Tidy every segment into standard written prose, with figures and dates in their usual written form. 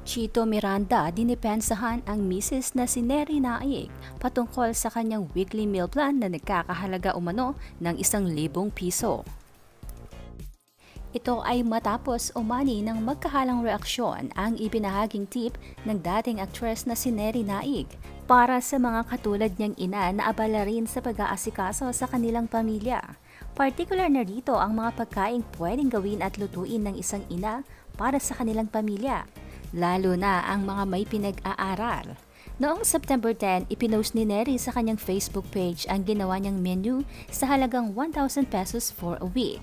Chito Miranda dinipensahan ang misis na si Neri Naik patungkol sa kanyang weekly meal plan na nagkakahalaga umano ng 1,000 piso. Ito ay matapos umani ng magkahalang reaksyon ang ibinahaging tip ng dating aktres na si Neri Naik para sa mga katulad niyang ina na abala rin sa pag-aasikaso sa kanilang pamilya. Partikular na rito ang mga pagkaing pwedeng gawin at lutuin ng isang ina para sa kanilang pamilya, lalo na ang mga may pinag-aaral. Noong September 10, ipinost ni Neri sa kanyang Facebook page ang ginawa niyang menu sa halagang 1,000 pesos for a week.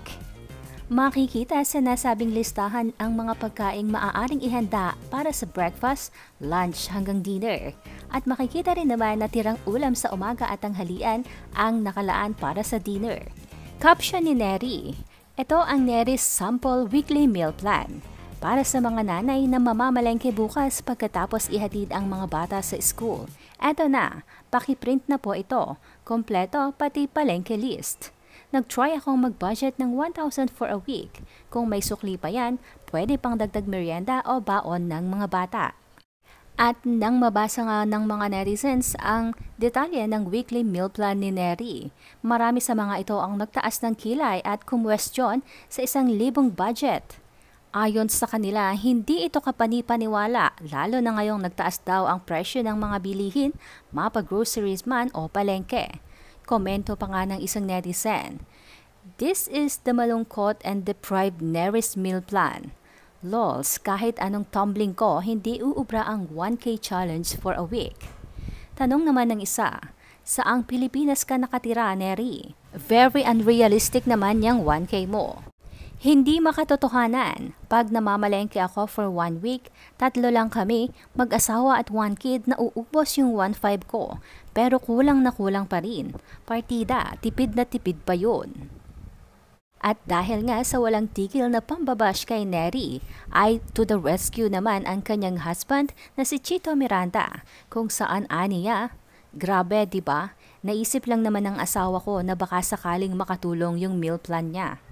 Makikita sa nasabing listahan ang mga pagkaing maaaring ihanda para sa breakfast, lunch hanggang dinner. At makikita rin naman na tirang ulam sa umaga at tanghalian ang nakalaan para sa dinner. Caption ni Neri, ito ang Neri's Sample Weekly Meal Plan para sa mga nanay na mamamalengke bukas pagkatapos ihatid ang mga bata sa school. Eto na, pakiprint na po ito, kompleto pati palengke list. Nag-try akong mag-budget ng 1,000 for a week. Kung may sukli pa yan, pwede pang dagdag merienda o baon ng mga bata. At nang mabasa nga ng mga netizens ang detalye ng weekly meal plan ni Neri, marami sa mga ito ang nagtaas ng kilay at kumwestiyon sa 1,000 budget. Ayon sa kanila, hindi ito kapani-paniwala, lalo na ngayong nagtaas daw ang presyo ng mga bilihin, mapa-groceries man o palengke. Komento pa nga ng isang netizen, "This is the malungkot and deprived Neri's meal plan. Lols, kahit anong tumbling ko, hindi uubra ang 1K challenge for a week." Tanong naman ng isa, saang Pilipinas ka nakatira, Neri? Very unrealistic naman yung 1K mo. Hindi makatotohanan. Pag namamalengke ako for 1 week, 3 lang kami, mag-asawa at 1 kid, na uubos yung 1,500 ko. Pero kulang na kulang pa rin. Partida, tipid na tipid pa yun. At dahil nga sa walang tigil na pambabash kay Neri, ay to the rescue naman ang kanyang husband na si Chito Miranda, kung saan aniya, grabe diba? Naisip lang naman ng asawa ko na baka sakaling makatulong yung meal plan niya.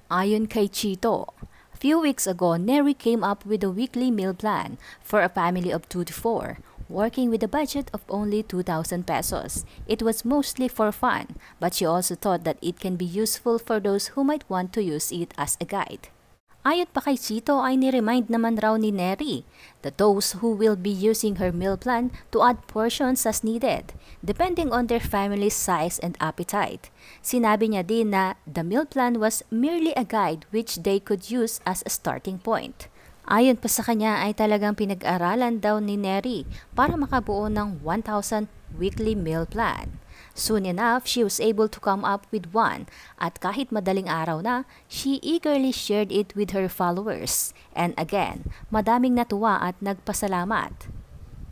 Ayon kay Chito, few weeks ago, Neri came up with a weekly meal plan for a family of 2 to 4, working with a budget of only 2,000 pesos. It was mostly for fun, but she also thought that it can be useful for those who might want to use it as a guide. Ayon pa kay Chito ay ni-remind naman raw ni Neri that those who will be using her meal plan to add portions as needed, depending on their family's size and appetite. Sinabi niya din na the meal plan was merely a guide which they could use as a starting point. Ayon pa sa kanya ay talagang pinag-aralan daw ni Neri para makabuo ng 1,000 weekly meal plan. Soon enough, she was able to come up with one, at kahit madaling araw na, she eagerly shared it with her followers. And again, madaming natuwa at nagpasalamat.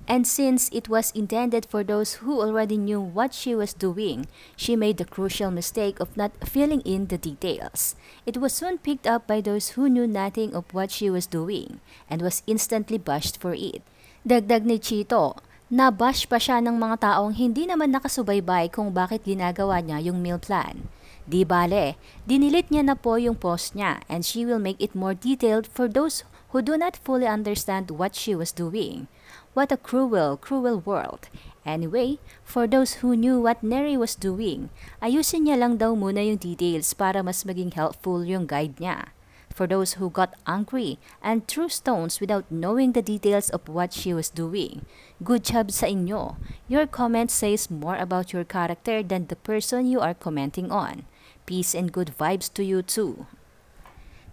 And since it was intended for those who already knew what she was doing, she made the crucial mistake of not filling in the details. It was soon picked up by those who knew nothing of what she was doing, and was instantly bashed for it. Dagdag ni Chito, nabash pa siya ng mga taong hindi naman nakasubaybay kung bakit ginagawa niya yung meal plan. Di bale, dinilit niya na po yung post niya, and she will make it more detailed for those who do not fully understand what she was doing. What a cruel, cruel world. Anyway, for those who knew what Neri was doing, ayusin niya lang daw muna yung details para mas maging helpful yung guide niya. For those who got angry and threw stones without knowing the details of what she was doing, good job sa inyo. Your comment says more about your character than the person you are commenting on. Peace and good vibes to you too.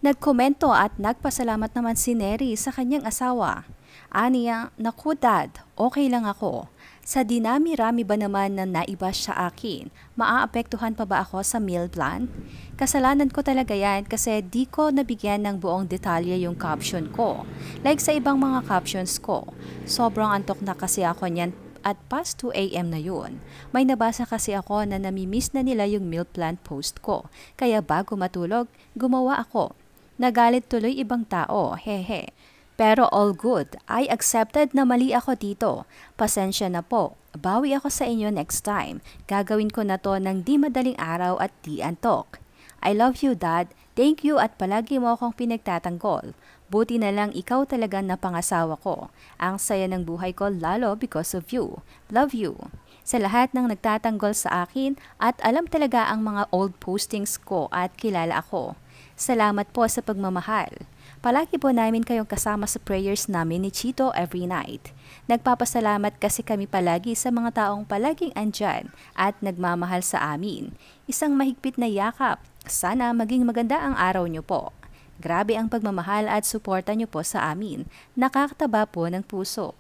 Nagkomento at nagpasalamat naman si Neri sa kanyang asawa. Aniya, naku dad, okay lang ako. Sa dinami-rami ba naman na naibash sa akin, maaapektuhan pa ba ako sa meal plan? Kasalanan ko talaga yan kasi di ko nabigyan ng buong detalye yung caption ko. Like sa ibang mga captions ko, sobrang antok na kasi ako niyan at past 2 AM na yun. May nabasa kasi ako na namimiss na nila yung meal plan post ko. Kaya bago matulog, gumawa ako. Nagalit tuloy ibang tao, hehe. Pero all good, I accepted na mali ako dito. Pasensya na po, bawi ako sa inyo next time. Gagawin ko na to ng di madaling araw at di antok. I love you dad, thank you at palagi mo akong pinagtatanggol. Buti na lang ikaw talaga na pangasawa ko. Ang saya ng buhay ko lalo because of you. Love you. Sa lahat ng nagtatanggol sa akin at alam talaga ang mga old postings ko at kilala ako. Salamat po sa pagmamahal. Palagi po namin kayong kasama sa prayers namin ni Chito every night. Nagpapasalamat kasi kami palagi sa mga taong palaging andyan at nagmamahal sa amin. Isang mahigpit na yakap. Sana maging maganda ang araw niyo po. Grabe ang pagmamahal at suporta niyo po sa amin. Nakakataba po ng puso.